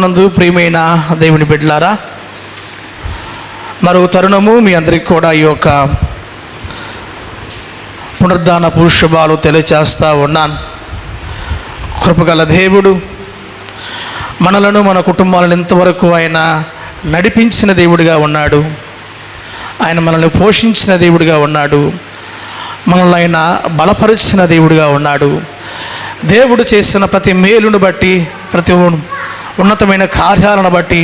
నందు ప్రియమైన దేవుని బిడ్డలారా, మరో తరుణము మీ అందరికీ కూడా ఈ యొక్క పునరుద్ధాన శుభాలు తెలియచేస్తూ ఉన్నాను. కృపగల దేవుడు మనలను మన కుటుంబాలను ఇంతవరకు ఆయన నడిపించిన దేవుడిగా ఉన్నాడు. ఆయన మనల్ని పోషించిన దేవుడిగా ఉన్నాడు. మనల్ని ఆయన బలపరిచిన దేవుడిగా ఉన్నాడు. దేవుడు చేసిన ప్రతి మేలును బట్టి, ప్రతి ఉన్నతమైన కార్యాలను బట్టి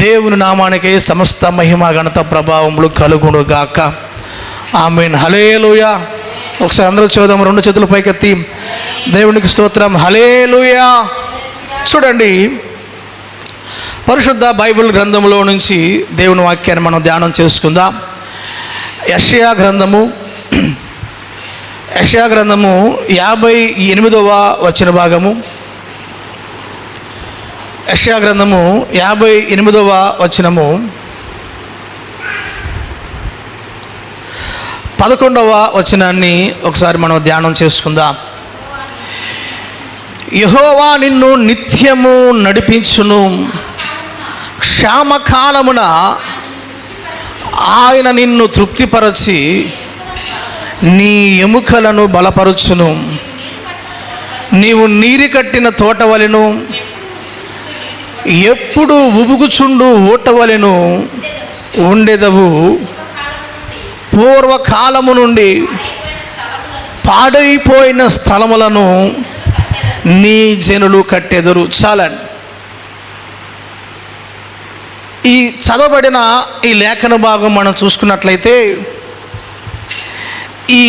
దేవుని నామానికే సమస్త మహిమ ఘనత ప్రభావములు కలుగును గాక. ఆమేన్. హల్లెలూయా. ఒకసారి అందరూ చూద్దాం, రెండు చేతుల పైకెత్తి దేవునికి స్తోత్రం. హల్లెలూయా. చూడండి, పరిశుద్ధ బైబిల్ గ్రంథంలో నుంచి దేవుని వాక్యాన్ని మనం ధ్యానం చేసుకుందాం. యెషయా గ్రంథము 58వ వచన భాగము. యెషయా గ్రంథము 58వ వచనము 11వ వచనాన్ని ఒకసారి మనం ధ్యానం చేసుకుందాం. యెహోవా నిన్ను నిత్యము నడిపించును, క్షామకాలమున ఆయన నిన్ను తృప్తిపరచి నీ ఎముకలను బలపరచును. నీవు నీరు కట్టిన తోటవలెను, ఎప్పుడు ఉబుకుచుండు ఊటవలెను ఉండెదవు. పూర్వకాలము నుండి పాడైపోయిన స్థలములను నీ జనులు కట్టెదరు. చాలండి. ఈ చదవబడిన ఈ లేఖన భాగం మనం చూసుకున్నట్లయితే, ఈ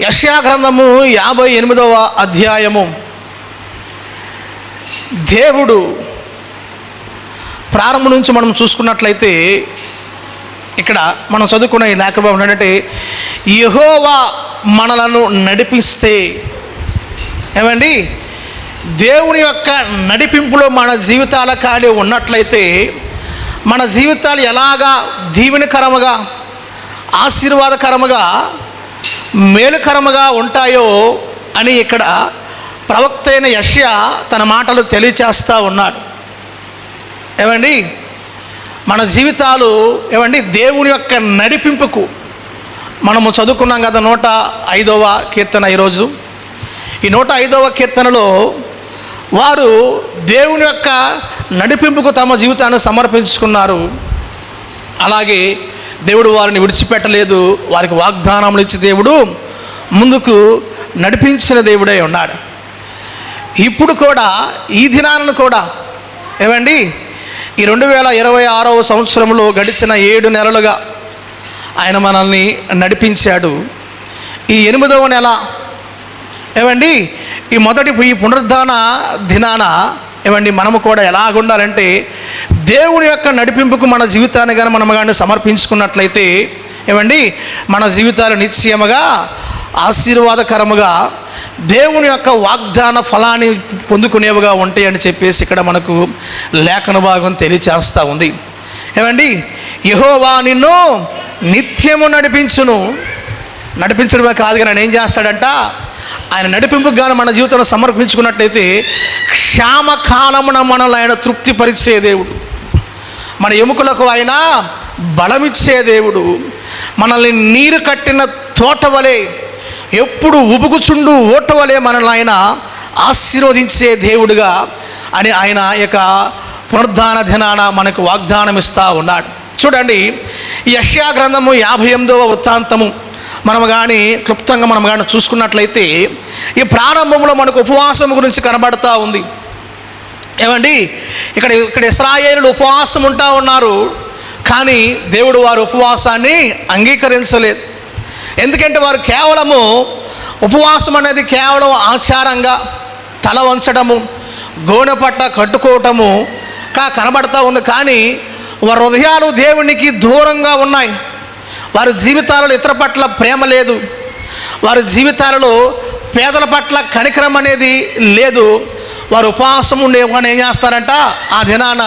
యెషయా గ్రంథము 58వ అధ్యాయము దేవుడు ప్రారంభం నుంచి మనం చూసుకున్నట్లయితే, ఇక్కడ మనం చదువుకున్న ఈ లేఖ భాగం ఏంటంటే, యెహోవా మనలను నడిపిస్తే, ఏమండి, దేవుని యొక్క నడిపింపులో మన జీవితాల కాడి ఉన్నట్లయితే మన జీవితాలు ఎలాగా దీవెనకరముగా, ఆశీర్వాదకరముగా, మేలుకరముగా ఉంటాయో అని ఇక్కడ ప్రవక్త అయిన యెషయా తన మాటలు తెలియచేస్తూ ఉన్నాడు. ఏమండి, మన జీవితాలు ఏమండి దేవుని యొక్క నడిపింపుకు మనము చదువుకున్నాం కదా 105వ కీర్తన. ఈరోజు ఈ 105వ కీర్తనలో వారు దేవుని యొక్క నడిపింపుకు తమ జీవితాన్ని సమర్పించుకున్నారు. అలాగే దేవుడు వారిని విడిచిపెట్టలేదు. వారికి వాగ్దానములు ఇచ్చి దేవుడు ముందుకు నడిపించిన దేవుడై ఉన్నాడు. ఇప్పుడు కూడా ఈ దినాలను కూడా ఏమండి, ఈ 2026వ సంవత్సరంలో గడిచిన 7 నెలలుగా ఆయన మనల్ని నడిపించాడు. ఈ 8వ నెల ఏమండి, ఈ పునరుద్ధాన దినాన ఏమండి మనము కూడా ఎలాగుండాలంటే, దేవుని యొక్క నడిపింపుకు మన జీవితాన్ని కానీ మనం కానీ సమర్పించుకున్నట్లయితే ఏమండి మన జీవితాలు నిశ్చయముగా ఆశీర్వాదకరముగా దేవుని యొక్క వాగ్దాన ఫలాన్ని పొందుకునేవిగా ఉంటాయని చెప్పేసి ఇక్కడ మనకు లేఖన భాగం తెలియచేస్తూ ఉంది. ఏమండి, యెహోవా నిన్ను నిత్యము నడిపించును. నడిపించడమే కాదు కానీ ఆయన ఏం చేస్తాడంట, ఆయన నడిపింపుకు కానీ మన జీవితంలో సమర్పించుకున్నట్లయితే క్షామకాలమున మనల్ని ఆయన తృప్తిపరిచే దేవుడు, మన ఎముకలకు ఆయన బలమిచ్చే దేవుడు, మనల్ని నీరు కట్టిన తోట వలె, ఎప్పుడు ఉబుకుచుండు ఓట వలె మనల్ని ఆయన ఆశీర్వదించే దేవుడుగా అని ఆయన యొక్క పునరుద్ధాన దినాన మనకు వాగ్దానం ఇస్తూ ఉన్నాడు. చూడండి, ఈ యెషయా గ్రంథము 58వ వృత్తాంతము మనం కానీ క్లుప్తంగా మనం కానీ చూసుకున్నట్లయితే, ఈ ప్రారంభంలో మనకు ఉపవాసం గురించి కనబడతా ఉంది. ఏమండి, ఇక్కడ ఇశ్రాయేలులు ఉపవాసం ఉంటా ఉన్నారు, కానీ దేవుడు వారి ఉపవాసాన్ని అంగీకరించలేదు. ఎందుకంటే వారు కేవలము ఉపవాసం అనేది కేవలం ఆచారంగా తల వంచడము, గోనె పట్ట కట్టుకోవటము కనబడతా ఉంది. కానీ వారి హృదయాలు దేవునికి దూరంగా ఉన్నాయి. వారి జీవితాలలో ఇతర పట్ల ప్రేమ లేదు. వారి జీవితాలలో పేదల పట్ల కనికరం అనేది లేదు. వారు ఉపవాసం ఉండేవాడిని ఏం చేస్తారంట, ఆ దినాన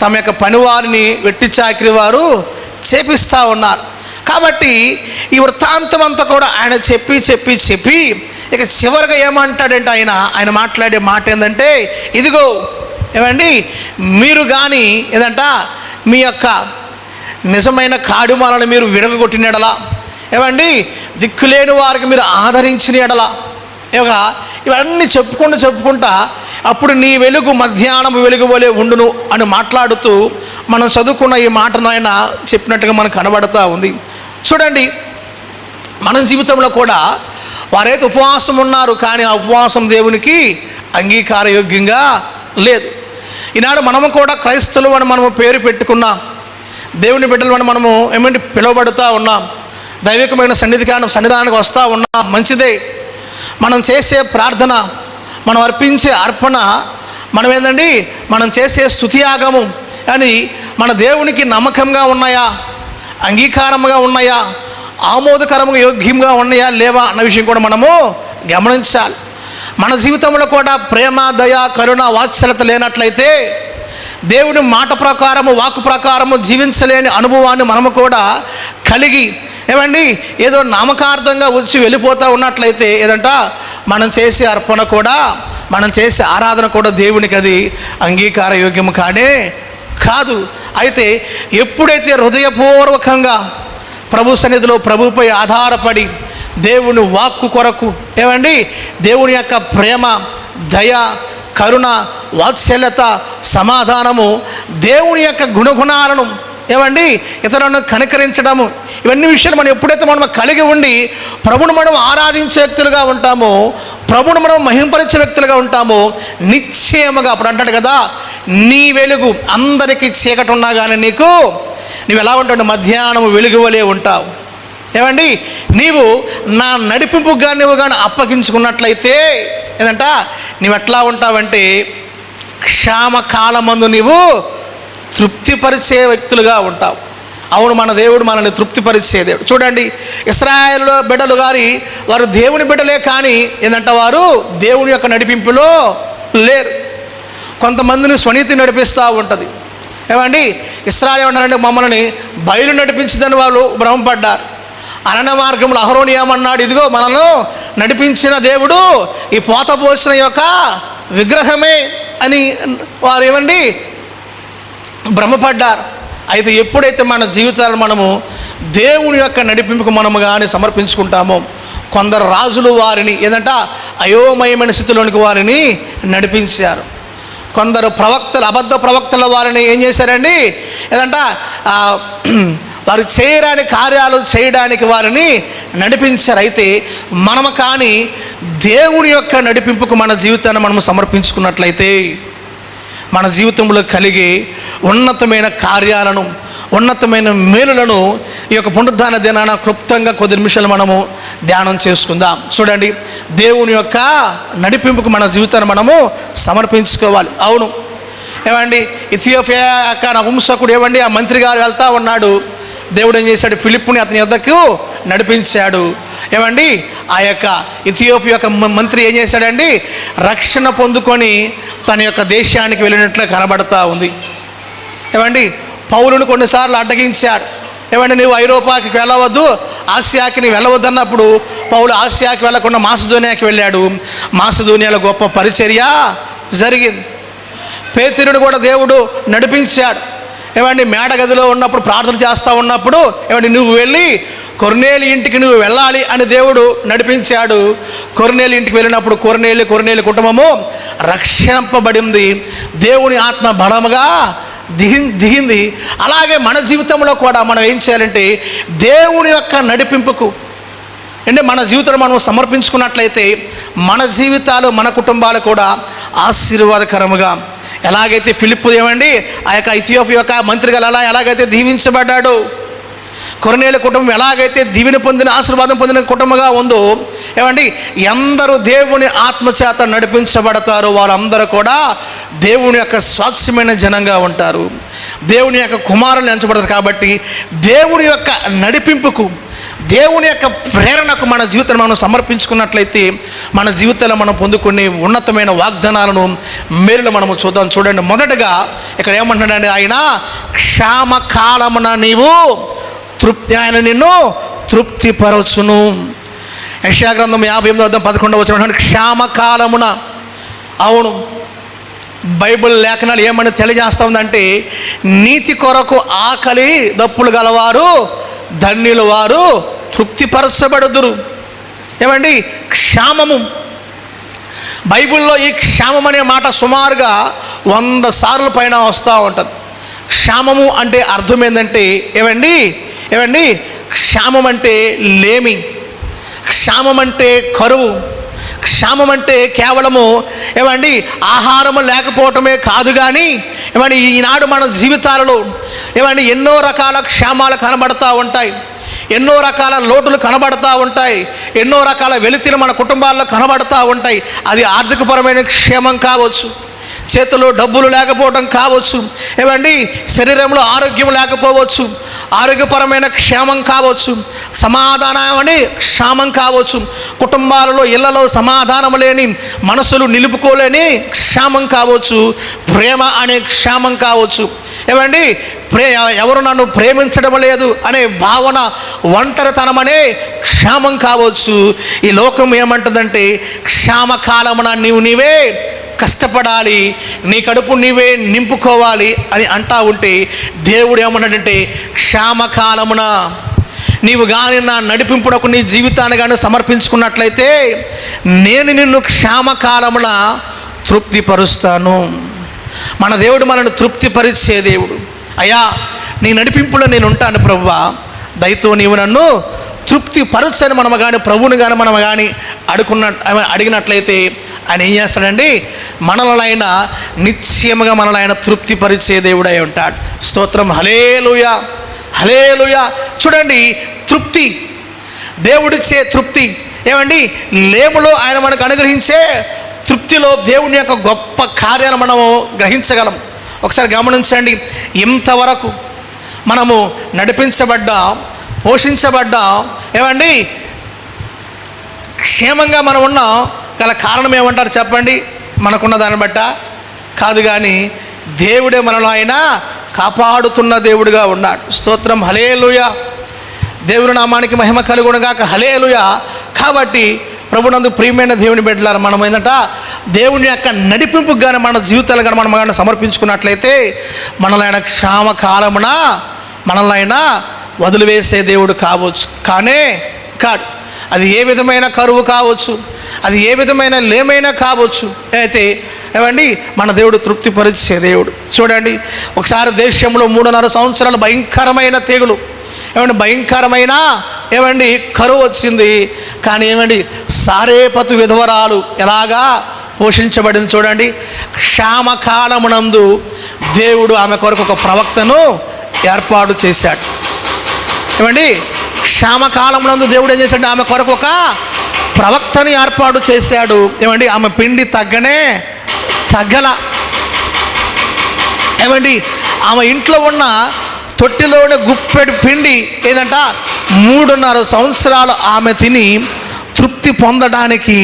తమ యొక్క పనివారిని వెట్టి చాకిరి వారు చేపిస్తూ ఉన్నారు. కాబట్టి ఈ వృత్తాంతం అంతా కూడా ఆయన చెప్పి చెప్పి చెప్పి ఇక చివరిగా ఏమంటాడంటే ఆయన మాట్లాడే మాట ఏంటంటే, ఇదిగో ఏమండి మీరు కానీ ఏదంట మీ యొక్క నిజమైన కాడుమాలను మీరు విరగొట్టిన ఎడలా, ఏమండి దిక్కులేని వారికి మీరు ఆదరించిన ఎడలా, ఇవన్నీ చెప్పుకుంటా అప్పుడు నీ వెలుగు మధ్యాహ్నం వెలుగు వలె ఉండును అని మాట్లాడుతూ మనం చదువుకున్న ఈ మాటను ఆయన చెప్పినట్టుగా మనకు కనబడుతూ ఉంది. చూడండి, మన జీవితంలో కూడా వారైతే ఉపవాసం ఉన్నారు, కానీ ఆ ఉపవాసం దేవునికి అంగీకారయోగ్యంగా లేదు. ఈనాడు మనము కూడా క్రైస్తవులు అని మనము పేరు పెట్టుకున్నాం, దేవుని బిడ్డలు అని మనము ఏమంటే పిలువబడుతూ ఉన్నాం, దైవికమైన సన్నిధానానికి వస్తూ ఉన్నాం. మంచిదే. మనం చేసే ప్రార్థన, మనం అర్పించే అర్పణ, మనం ఏంటండి మనం చేసే స్తుతియాగము అని మన దేవునికి నమ్మకంగా ఉన్నాయా, అంగీకారంగా ఉన్నాయా, ఆమోదకరంగా యోగ్యంగా ఉన్నాయా లేవా అన్న విషయం కూడా మనము గమనించాలి. మన జీవితంలో కూడా ప్రేమ, దయ, కరుణ, వాత్సల్యత లేనట్లయితే దేవుని మాట ప్రకారము, వాక్కు ప్రకారము జీవించలేని అనుభవాన్ని మనము కూడా కలిగి ఏమండి ఏదో నామకార్థంగా వచ్చి వెళ్ళిపోతూ ఉన్నట్లయితే ఏదంట మనం చేసే అర్పణ కూడా, మనం చేసే ఆరాధన కూడా దేవునికి అది అంగీకార యోగ్యము కాదు. అయితే ఎప్పుడైతే హృదయపూర్వకంగా ప్రభు సన్నిధిలో ప్రభుపై ఆధారపడి దేవుని వాక్కు కొరకు ఏమండి దేవుని యొక్క ప్రేమ, దయ, కరుణ, వాత్సల్యత, సమాధానము, దేవుని యొక్క గుణగుణాలను ఏమండి ఇతరులను కనికరించడము, ఇవన్నీ విషయాలు మనం ఎప్పుడైతే మనం కలిగి ఉండి ప్రభువును మనం ఆరాధించే వ్యక్తులుగా ఉంటామో, ప్రభువును మనం మహింపరిచే వ్యక్తులుగా ఉంటామో, నిశ్చయముగా అప్పుడు అంటాడు కదా, నీ వెలుగు అందరికీ చీకటి ఉన్నా కానీ నీవు ఎలా ఉంటావు? మధ్యాహ్నం వెలుగు వలె ఉంటావు. ఏమండి నీవు నా నడిపింపుగా నువ్వు కానీ అప్పగించుకున్నట్లయితే ఏదంట నీవు ఎట్లా ఉంటావంటే క్షామకాలమందు నీవు తృప్తిపరిచే వ్యక్తులుగా ఉంటావు. అవును, మన దేవుడు మనల్ని తృప్తిపరిచే దేవుడు. చూడండి, ఇశ్రాయేలు బిడ్డలు వారు దేవుని బిడ్డలే, కానీ ఏంటంటే వారు దేవుని యొక్క నడిపింపులో లేరు. కొంతమందిని స్వనీతి నడిపిస్తూ ఉంటుంది. ఏమండి ఇశ్రాయేలు ఏమన్నారంటే మమ్మల్ని బయలు నడిపించిందని వాళ్ళు భ్రమపడ్డారు. అరణ్య మార్గంలో అహరోను ఏమన్నాడు, ఇదిగో మనల్ని నడిపించిన దేవుడు ఈ పోత పోసిన యొక్క విగ్రహమే అని వారు ఏమండి భ్రమపడ్డారు. అయితే ఎప్పుడైతే మన జీవితాలను మనము దేవుని యొక్క నడిపింపుకు మనము కానీ సమర్పించుకుంటామో, కొందరు రాజులు వారిని ఏదంట అయోమయమైన స్థితిలోనికి వారిని నడిపించారు. కొందరు ప్రవక్తలు, అబద్ధ ప్రవక్తల వారిని ఏం చేశారండి ఏదంట వారు చేయరాని కార్యాలు చేయడానికి వారిని నడిపించారు. అయితే మనము కానీ దేవుని యొక్క నడిపింపుకు మన జీవితాన్ని మనము సమర్పించుకున్నట్లయితే మన జీవితంలో కలిగే ఉన్నతమైన కార్యాలను, ఉన్నతమైన మేలులను ఈ యొక్క పునరుద్ధాన దినాన క్లుప్తంగా కొద్ది నిమిషాలు మనము ధ్యానం చేసుకుందాం. చూడండి, దేవుని యొక్క నడిపింపుకు మన జీవితాన్ని మనము సమర్పించుకోవాలి. అవును, ఏమండి ఇథియోపియా యొక్క నపుంసకుడు ఏమండి ఆ మంత్రి గారు వెళ్తూ ఉన్నాడు. దేవుడు ఏం చేశాడు? ఫిలిప్పుని అతని యొద్దకు నడిపించాడు. ఏమండి ఆ యొక్క ఇథియోపియా యొక్క మంత్రి ఏం చేశాడండి? రక్షణ పొందుకొని తన యొక్క దేశానికి వెళ్ళినట్లు కనబడతా ఉంది. ఏమండి పౌలును కొన్నిసార్లు అడ్డగించాడు. ఏమంటే నువ్వు ఐరోపాకి వెళ్ళవద్దు, ఆసియాకి నువ్వు వెళ్ళవద్దు అన్నప్పుడు పౌలు ఆసియాకి వెళ్ళకుండా మాసిదోనియాకి వెళ్ళాడు. మాసిదోనియాలో గొప్ప పరిచర్య జరిగింది. పేతురుని కూడా దేవుడు నడిపించాడు. ఏమండి మేడగదిలో ఉన్నప్పుడు ప్రార్థన చేస్తూ ఉన్నప్పుడు ఏమండి నువ్వు వెళ్ళి కొర్నేలి ఇంటికి నువ్వు వెళ్ళాలి అని దేవుడు నడిపించాడు. కొర్నేలి ఇంటికి వెళ్ళినప్పుడు కొర్నేలి కుటుంబము రక్షింపబడింది. దేవుని ఆత్మ బలముగా దిగింది. అలాగే మన జీవితంలో కూడా మనం ఏం చేయాలంటే దేవుని యొక్క నడిపింపుకు అంటే మన జీవితాలు మనం సమర్పించుకున్నట్లయితే మన జీవితాలు, మన కుటుంబాలు కూడా ఆశీర్వాదకరముగా, ఎలాగైతే ఫిలిప్పు ఏమండి ఆ యొక్క ఇథియోపియా యొక్క మంత్రి గారు ఎలాగైతే దీవించబడ్డాడు, కొర్నేలి కుటుంబం ఎలాగైతే దీవెన పొందిన, ఆశీర్వాదం పొందిన కుటుంబంగా ఉందో, ఏమండి ఎందరూ దేవుని ఆత్మచేత నడిపించబడతారో వాళ్ళందరూ కూడా దేవుని యొక్క స్వాస్థ్యమైన జనంగా ఉంటారు, దేవుని యొక్క కుమారులు ఎంచబడతారు. కాబట్టి దేవుని యొక్క నడిపింపుకు, దేవుని యొక్క ప్రేరణకు మన జీవితాన్ని మనం సమర్పించుకున్నట్లయితే మన జీవితంలో మనం పొందుకునే ఉన్నతమైన వాగ్దానాలను, మేలులు మనము చూద్దాం. చూడండి, మొదటగా ఇక్కడ ఏమంటున్నాడండి ఆయన, క్షామకాలమున నీవు ఆయన నిన్ను తృప్తిపరచును. యెషయా గ్రంథం 58:11 క్షామకాలమున. అవును, బైబిల్ లేఖనాలు ఏమని తెలియజేస్తూ ఉందంటే, నీతి కొరకు ఆకలి దప్పులు గలవారు ధన్యులు, వారు తృప్తిపరచబడుదురు. ఏమండి, క్షామము. బైబిల్లో ఈ క్షామం అనే మాట సుమారుగా 100 సార్లు పైన వస్తూ ఉంటుంది. క్షామము అంటే అర్థం ఏంటంటే ఏమండి క్షామం అంటే లేమి, క్షామం అంటే కరువు, క్షామం అంటే కేవలము ఆహారము లేకపోవటమే కాదు. కానీ ఈనాడు మన జీవితాలలో ఎన్నో రకాల క్షామాలు కనబడతా ఉంటాయి, ఎన్నో రకాల లోటులు కనబడతా ఉంటాయి, ఎన్నో రకాల వెలితిలు మన కుటుంబాల్లో కనబడతా ఉంటాయి. అది ఆర్థికపరమైన క్షేమం కావచ్చు, చేతిలో డబ్బులు లేకపోవడం కావచ్చు, శరీరంలో ఆరోగ్యం లేకపోవచ్చు, ఆరోగ్యపరమైన క్షేమం కావచ్చు, సమాధానం క్షేమం కావచ్చు, కుటుంబాలలో ఇళ్లలో సమాధానం లేని మనసులు నిలుపుకోలేని క్షేమం కావచ్చు, ప్రేమ అనే క్షేమం కావచ్చు, ఎవరు నన్ను ప్రేమించడం లేదు అనే భావన, ఒంటరితనం అనే క్షేమం కావచ్చు. ఈ లోకం ఏమంటుందంటే, క్షామకాలమున నీవే కష్టపడాలి, నీ కడుపు నీవే నింపుకోవాలి అని అంటా ఉంటే, దేవుడు ఏమన్నాడంటే, క్షామకాలమున నీవు కానీ నా నడిపింపునకు నీ జీవితాన్ని కానీ సమర్పించుకున్నట్లయితే నేను నిన్ను క్షామకాలమున తృప్తిపరుస్తాను. మన దేవుడు మనల్ని తృప్తిపరిచే దేవుడు. అయ్యా, నీ నడిపింపులో నేను ఉంటాను ప్రభువా, దయతో నీవు నన్ను తృప్తిపరచని మనం కానీ ప్రభువుని కానీ మనం కానీ అడిగినట్లయితే ఆయన ఏం చేస్తాడండి, మనలైనా నిశ్చయముగా మనలైనా తృప్తిపరిచే దేవుడై ఉంటాడు. స్తోత్రం, హల్లెలూయా, హల్లెలూయా. చూడండి, తృప్తి, దేవుడిచ్చే తృప్తి. లేములో ఆయన మనకు అనుగ్రహించే తృప్తిలో దేవుని యొక్క గొప్ప కార్యాలు మనము గ్రహించగలం. ఒకసారి గమనించండి, ఇంతవరకు మనము నడిపించబడ్డాం, పోషించబడ్డాం, క్షేమంగా మనం ఉన్నాం. గల కారణం ఏమంటారు చెప్పండి? మనకున్న దాన్ని బట్ట కాదు, కానీ దేవుడే మనలో ఆయన కాపాడుతున్న దేవుడిగా ఉన్నాడు. స్తోత్రం, హల్లెలూయా. దేవుని నామానికి మహిమ కలుగునుగాక, హల్లెలూయా. కాబట్టి ప్రభునందు ప్రియమైన దేవుని బిడ్డలారా, మనం దేవుని యొక్క నడిపింపుకు కానీ మన జీవితాలు కానీ మనం కానీ సమర్పించుకున్నట్లయితే మనలైన క్షామకాలమున మనల్ని వదిలివేసే దేవుడు కావచ్చు, కానే కాదు. అది ఏ విధమైన కరువు కావచ్చు, అది ఏ విధమైన లేమైనా కావచ్చు, అయితే మన దేవుడు తృప్తిపరిచే దేవుడు. చూడండి, ఒకసారి దేశంలో 3.5 సంవత్సరాలు భయంకరమైన తెగులు, భయంకరమైన కరువు వచ్చింది. కానీ సారేపతు విధవరాలు ఎలాగా పోషించబడింది చూడండి. క్షామకాలమునందు దేవుడు ఆమె కొరకు ఒక ప్రవక్తను ఏర్పాటు చేశాడు. క్షామకాలమునందు దేవుడు ఏం చేశాడు? ఆమె కొరకు ఒక ప్రవక్తని ఏర్పాటు చేశాడు. ఆమె పిండి తగ్గల. ఆమె ఇంట్లో ఉన్న తొట్టిలోని గుప్పెడు పిండి 3.5 సంవత్సరాలు ఆమె తిని తృప్తి పొందడానికి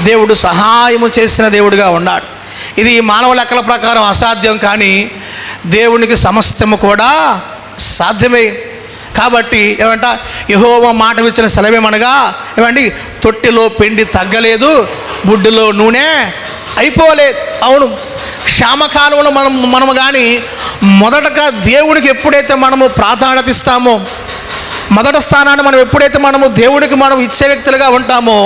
దేవుడు సహాయము చేసిన దేవుడిగా ఉన్నాడు. ఇది మానవ లెక్కల ప్రకారం అసాధ్యం, కానీ దేవునికి సమస్తము కూడా సాధ్యమే. కాబట్టి యెహోవా మాట ఇచ్చిన సెలవేమనగా తొట్టిలో పిండి తగ్గలేదు, బుడ్డిలో నూనె అయిపోలేదు. అవును, క్షామకాలంలో మనము కానీ మొదటగా దేవుడికి ఎప్పుడైతే మనము ప్రాధాన్యత ఇస్తామో, మొదటి స్థానాన్ని మనం ఎప్పుడైతే మనము దేవుడికి మనం ఇచ్చే వ్యక్తులుగా ఉంటామో,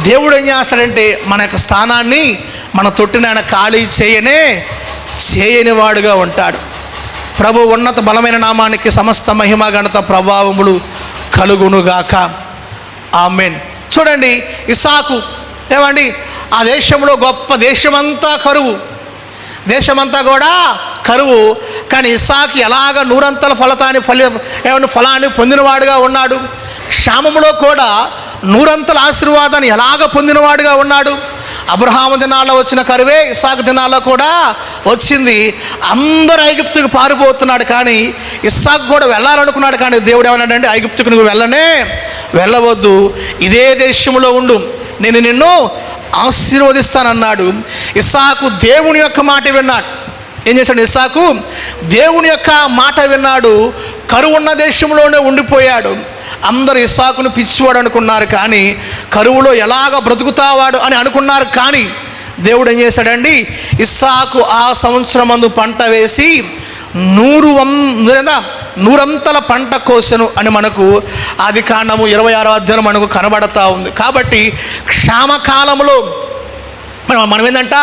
దేవుడు ఏం చేస్తాడంటే మన యొక్క స్థానాన్ని, మన తొట్టిని ఆయన ఖాళీ చేయని వాడుగా ఉంటాడు. ప్రభు ఉన్నత బలమైన నామానికి సమస్త మహిమ ఘనత ప్రభావములు కలుగునుగాక, ఆమేన్. చూడండి, ఇస్సాకు ఆ దేశంలో గొప్ప దేశమంతా కరువు, దేశమంతా కూడా కరువు. కానీ ఇస్సాకు ఎలాగ 100 ఫలాన్ని పొందినవాడుగా ఉన్నాడు. క్షామంలో కూడా 100 ఆశీర్వాదాన్ని ఎలాగ పొందినవాడుగా ఉన్నాడు. అబ్రహాము దినాల్లో వచ్చిన కరువే ఇస్సాకు దినాల్లో కూడా వచ్చింది. అందరూ ఐగుప్తుకు పారిపోతున్నాడు, కానీ ఇస్సాకు కూడా వెళ్ళాలనుకున్నాడు. కానీ దేవుడు ఏమన్నాడంటే, ఐగుప్తుకు నువ్వు వెళ్ళవద్దు, ఇదే దేశంలో ఉండు, నేను నిన్ను ఆశీర్వదిస్తానన్నాడు. ఇస్సాకు దేవుని యొక్క మాట విన్నాడు. ఏం చేశాడు? ఇస్సాకు దేవుని యొక్క మాట విన్నాడు. కరువు ఉన్న దేశంలోనే ఉండిపోయాడు. అందరు ఇస్సాకును పిచ్చివాడు అనుకున్నారు, కానీ కరువులో ఎలాగ బ్రతుకుతావాడు అని అనుకున్నారు. కానీ దేవుడు ఏం చేశాడండి, ఇస్సాకు ఆ సంవత్సరం మందు పంట వేసి 100 పంట కోసెను అని మనకు ఆదికాండము 26వ అధ్యాయం మనకు కనబడతా ఉంది. కాబట్టి క్షామకాలంలో మనం ఏంటంట,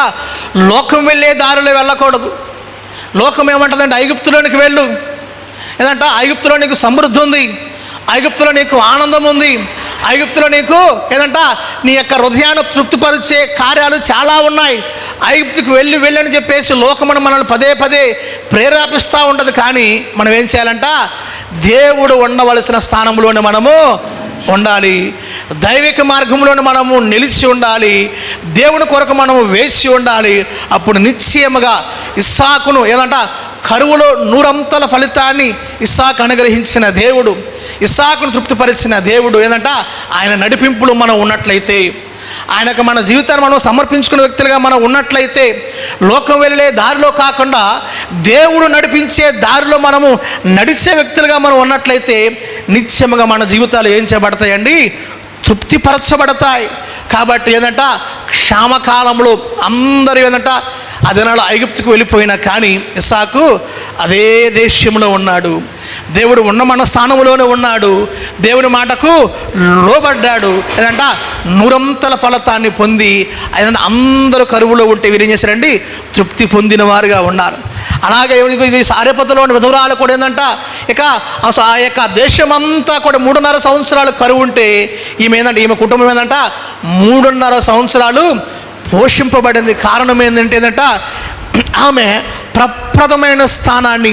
లోకం వెళ్ళే దారిలో వెళ్ళకూడదు. లోకం ఏమంటుందంటే ఐగుప్తులోనికి వెళ్ళు, ఏదంట ఐగుప్తులో నీకు సమృద్ధి ఉంది, ఐగుప్తులో నీకు ఆనందం ఉంది, ఐగుప్తులో నీకు ఏదంట నీ యొక్క హృదయాన్ని తృప్తిపరిచే కార్యాలు చాలా ఉన్నాయి, ఐగుప్తుకు వెళ్ళని చెప్పేసి లోకమును మనల్ని పదే పదే ప్రేరేపిస్తూ ఉంటుంది. కానీ మనం ఏం చేయాలంట, దేవుడు ఉండవలసిన స్థానంలోనే మనము ఉండాలి, దైవిక మార్గంలోనే మనము నిలిచి ఉండాలి, దేవుని కొరకు మనము వేచి ఉండాలి. అప్పుడు నిశ్చయముగా ఇస్సాకును ఏదంట కరువులో 100 ఫలితాన్ని ఇస్సాకు అనుగ్రహించిన దేవుడు, ఇస్సాకును తృప్తిపరిచిన దేవుడు ఏదంట ఆయన నడిపింపులు మనం ఉన్నట్లయితే, ఆయనకు మన జీవితాన్ని మనం సమర్పించుకునే వ్యక్తులుగా మనం ఉన్నట్లయితే, లోకం వెళ్ళే దారిలో కాకుండా దేవుడు నడిపించే దారిలో మనము నడిచే వ్యక్తులుగా మనం ఉన్నట్లయితే నిత్యముగా మన జీవితాలు ఏం చేయబడతాయండి, తృప్తిపరచబడతాయి. కాబట్టి ఏంటంట క్షామకాలంలో అందరూ ఏంటంట ఆ దినాలు ఐగుప్తుకు వెళ్ళిపోయినా కానీ ఇస్సాకు అదే దేశంలో ఉన్నాడు, దేవుడు ఉన్న మన స్థానంలోనే ఉన్నాడు, దేవుని మాటకు లోబడ్డాడు. ఏదంట 100 ఫలితాన్ని పొంది ఏదంటే అందరూ కరువులో ఉంటే వీరు ఏం చేశారండి, తృప్తి పొందిన వారుగా ఉన్నారు. అలాగే ఇది సారెపతలోని విధవరాలు కూడా ఏంటంట ఇక ఆ యొక్క దేశమంతా కూడా 3.5 సంవత్సరాలు కరువు ఉంటే ఈమె కుటుంబం ఏంటంట 3.5 సంవత్సరాలు పోషింపబడింది. కారణం ఏంటంట ఆమె ప్రప్రథమైన స్థానాన్ని,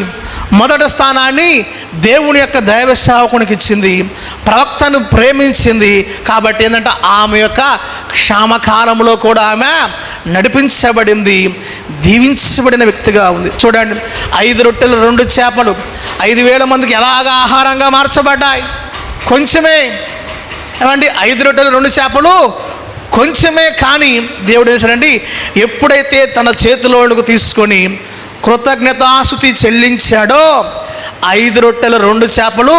మొదటి స్థానాన్ని దేవుని యొక్క దైవ సేవకునికి ఇచ్చింది, ప్రవక్తను ప్రేమించింది. కాబట్టి ఏంటంటే ఆమె యొక్క క్షామకాలంలో కూడా ఆమె నడిపించబడింది, దీవించబడిన వ్యక్తిగా ఉంది. చూడండి, 5 రొట్టెలు 2 చేపలు 5,000 మందికి ఎలాగ ఆహారంగా మార్చబడ్డాయి. కొంచెమే ఏమండి, 5 రొట్టెలు 2 చేపలు కొంచెమే. కానీ దేవుడు ఏం చేశాడండి, ఎప్పుడైతే తన చేతిలోనికి తీసుకొని కృతజ్ఞతాస్తుతి చెల్లించాడో 5 రొట్టెలు 2 చేపలు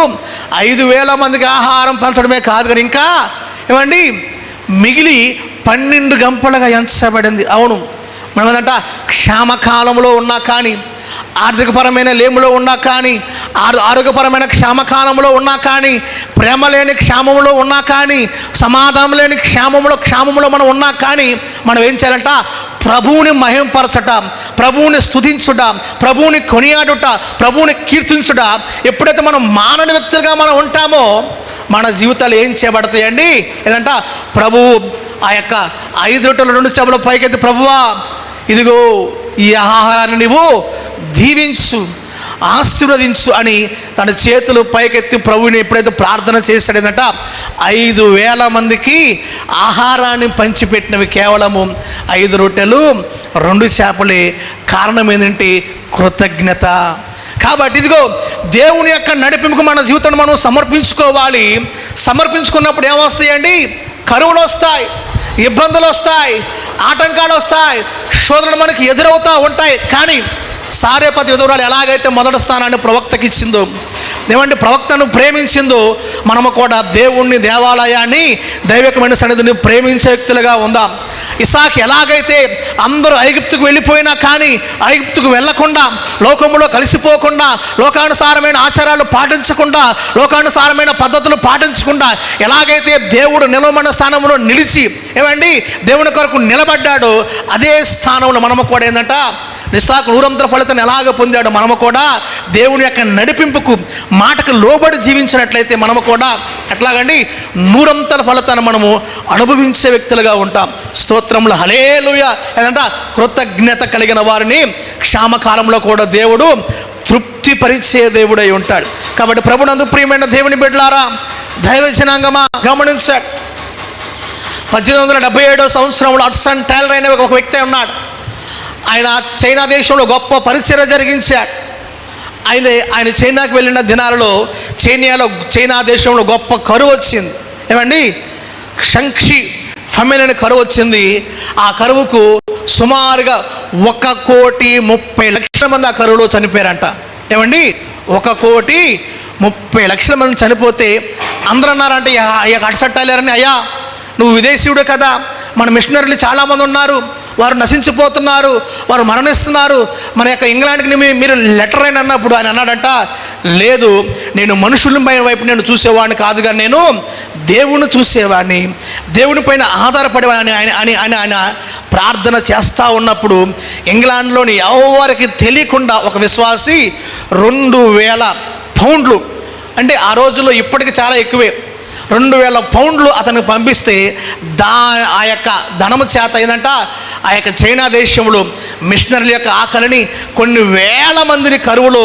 5,000 మందికి ఆహారం పంచడమే కాదు కానీ ఇంకా ఏమండి మిగిలి 12 గంపలుగా ఎంచబడింది. అవును, మనం ఏంటంట క్షామకాలంలో ఉన్నా కానీ, ఆర్థికపరమైన లేములో ఉన్నా కానీ, ఆరోగ్యపరమైన క్షామకాలంలో ఉన్నా కానీ, ప్రేమ లేని క్షామంలో ఉన్నా కానీ, సమాధానం లేని క్షామంలో మనం ఉన్నా కానీ మనం ఏం చేయాలంట, ప్రభువుని మహింపరచట, ప్రభువుని స్తుతించుట, ప్రభువుని కొనియాడుట, ప్రభువుని కీర్తించుట. ఎప్పుడైతే మనం మానవ వ్యక్తులుగా మనం ఉంటామో మన జీవితాలు ఏం చేయబడతాయండి, ఏదంట ప్రభువు ఆ యొక్క 5 రొట్టెలు 2 చేపల పైకెత్తి, ప్రభువా ఇదిగో ఈ ఆహారాన్ని నీవు దీవించు, ఆశీర్వదించు అని తన చేతులు పైకెత్తి ప్రభువుని ఎప్పుడైతే ప్రార్థన చేశాడేనంట 5,000 మందికి ఆహారాన్ని పంచిపెట్టినవి కేవలము 5 రొట్టెలు 2 చేపలే. కారణం ఏంటంటే కృతజ్ఞత. కాబట్టి ఇదిగో దేవుని యొక్క నడిపింపుకు మన జీవితాన్ని మనం సమర్పించుకోవాలి. సమర్పించుకున్నప్పుడు ఏమొస్తాయండి, కరువులు వస్తాయి, ఇబ్బందులు వస్తాయి, ఆటంకాలు వస్తాయి, శోధనలు మనకి ఎదురవుతూ ఉంటాయి. కానీ సారెపతి విధవరాలు ఎలాగైతే మొదటి స్థానాన్ని ప్రవక్తకి ఇచ్చిందో, ఏమంటే ప్రవక్తను ప్రేమించిందో, మనము కూడా దేవుణ్ణి, దేవాలయాన్ని, దైవికమైన సన్నిధిని ప్రేమించే వ్యక్తులుగా ఉందాం. ఇస్సాకు ఎలాగైతే అందరూ ఐగుప్తుకు వెళ్ళిపోయినా కానీ ఐగుప్తుకు వెళ్లకుండా, లోకములో కలిసిపోకుండా, లోకానుసారమైన ఆచారాలు పాటించకుండా, లోకానుసారమైన పద్ధతులు పాటించకుండా ఎలాగైతే దేవుడు నిలవమన్న స్థానంలో నిలిచి ఏమండి దేవుని కొరకు నిలబడ్డాడో అదే స్థానంలో మనము కూడా ఏంటంట ఇస్సాకు 100 ఫలితాన్ని ఎలాగ పొందాడో మనము కూడా దేవుని యొక్క నడిపింపుకు, మాటకు లోబడి జీవించినట్లయితే మనము కూడా ఎట్లాగండి 100 ఫలితాన్ని మనము అనుభవించే వ్యక్తులుగా ఉంటాం. స్తోత్రములు, హల్లెలూయా. ఏంటంట కృతజ్ఞత కలిగిన వారిని క్షామకాలంలో కూడా దేవుడు తృప్తిపరిచే దేవుడై ఉంటాడు. కాబట్టి ప్రభునందు ప్రియమైన దేవుని బిడ్డలారా, దైవ జనాంగమా గమనించాడు. 1877 సంవత్సరంలో హడ్సన్ టైలర్ అనే ఒక వ్యక్తి ఉన్నాడు. ఆయన చైనా దేశంలో గొప్ప పరిచర్య జరిగించాడు. ఆయన చైనాకు వెళ్ళిన దినాలలో చైనా దేశంలో గొప్ప కరువు వచ్చింది. ఏమండి, షంక్షి ఫెమిన్ అనే కరువు వచ్చింది. ఆ కరువుకు సుమారుగా 1,30,00,000 మంది ఆ కరువులో చనిపోయారంట. ఏమండి, 1,30,00,000 మంది చనిపోతే అందరూ అన్నారంటే, అయ్యా హడ్సన్ టైలర్ అని, అయ్యా నువ్వు విదేశీయుడు కదా, మన మిషనరీలు చాలామంది ఉన్నారు, వారు నశించిపోతున్నారు, వారు మరణిస్తున్నారు, మన యొక్క ఇంగ్లాండ్కి మీరు లెటర్ అయిన అన్నప్పుడు ఆయన అన్నాడంట, లేదు నేను మనుషుల వైపు నేను చూసేవాడిని కాదు, కానీ నేను దేవుణ్ణి చూసేవాడిని, దేవుని పైన ఆధారపడేవాడిని ఆయన ప్రార్థన చేస్తూ ఉన్నప్పుడు ఇంగ్లాండ్లోని ఎవరికి తెలియకుండా ఒక విశ్వాసి 2000 పౌండ్లు, అంటే ఆ రోజుల్లో ఇప్పటికి చాలా ఎక్కువే, 2000 పౌండ్లు అతనికి పంపిస్తే ఆ యొక్క ధనము చేత ఏంటంట ఆ యొక్క చైనా దేశంలో మిషనరీల యొక్క ఆకలిని కొన్ని వేల మందిని కరువులో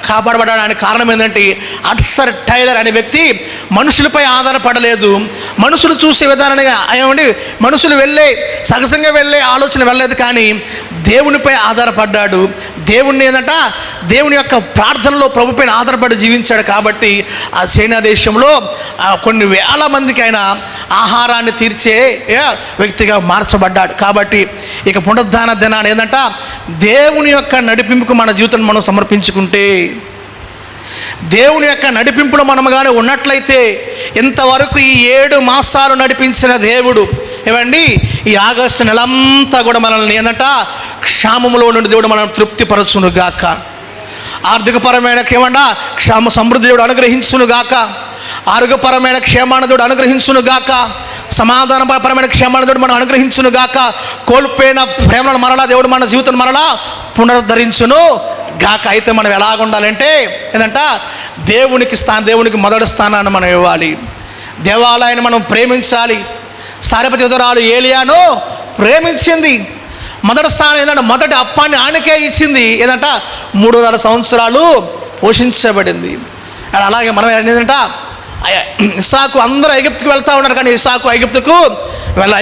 కాపాడబడడానికి కారణం ఏంటంటే అట్సర్ టైలర్ అనే వ్యక్తి మనుషులపై ఆధారపడలేదు, మనుషులు చూసే విధానంగా ఏమండి మనుషులు సహజంగా వెళ్ళే ఆలోచన వెళ్ళలేదు, కానీ దేవునిపై ఆధారపడ్డాడు. దేవుణ్ణి ఏంటంట దేవుని యొక్క ప్రార్థనలో ప్రభుపైన ఆధారపడి జీవించాడు. కాబట్టి ఆ చైనా దేశంలో కొన్ని వేల మందికి ఆయన ఆహారాన్ని తీర్చే వ్యక్తిగా మార్చబడ్డాడు. కాబట్టి ఇక పునరుద్ధాన దినాన్ని ఏంటంట దేవుని యొక్క నడిపింపుకు మన జీవితాన్ని మనం సమర్పించుకుంటే, దేవుని యొక్క నడిపింపులో మనం కానీ ఉన్నట్లయితే, ఇంతవరకు ఈ 7 మాసాలు నడిపించిన దేవుడు ఏమండి ఈ ఆగస్టు నెలంతా కూడా మనల్ని ఏంటంట క్షామములో నుండి దేవుడు మనల్ని తృప్తిపరచునుగాక, ఆర్థికపరమైన ఏమంట సమృద్ధి దేవుడు అనుగ్రహించునుగాక, ఆరోగ్యపరమైన క్షేమాన్ని దేవుడు అనుగ్రహించునుగాక, సమాధానపరమైన క్షేమాన్ని దేవుడు మనం అనుగ్రహించునుగాక, కోల్పోయిన ప్రేమలను మరలా దేవుడు మన జీవితం మరలా పునరుద్ధరించును గాక. అయితే మనం ఎలాగ ఉండాలంటే ఏంటంట దేవునికి మొదటి స్థానాన్ని మనం ఇవ్వాలి, దేవాలయాన్ని మనం ప్రేమించాలి. సారెపతి విధురాలు ఏలియాను ప్రేమించింది, మొదటి స్థానం ఏంటంటే మొదటి అప్పాన్ని ఆయనకే ఇచ్చింది, ఏదంట 3.5 సంవత్సరాలు పోషించబడింది. అలాగే మనం ఏంటంట ఇస్సాకు అందరూ ఐగుప్తుకు వెళ్తూ ఉన్నారు, కానీ ఇస్సాకు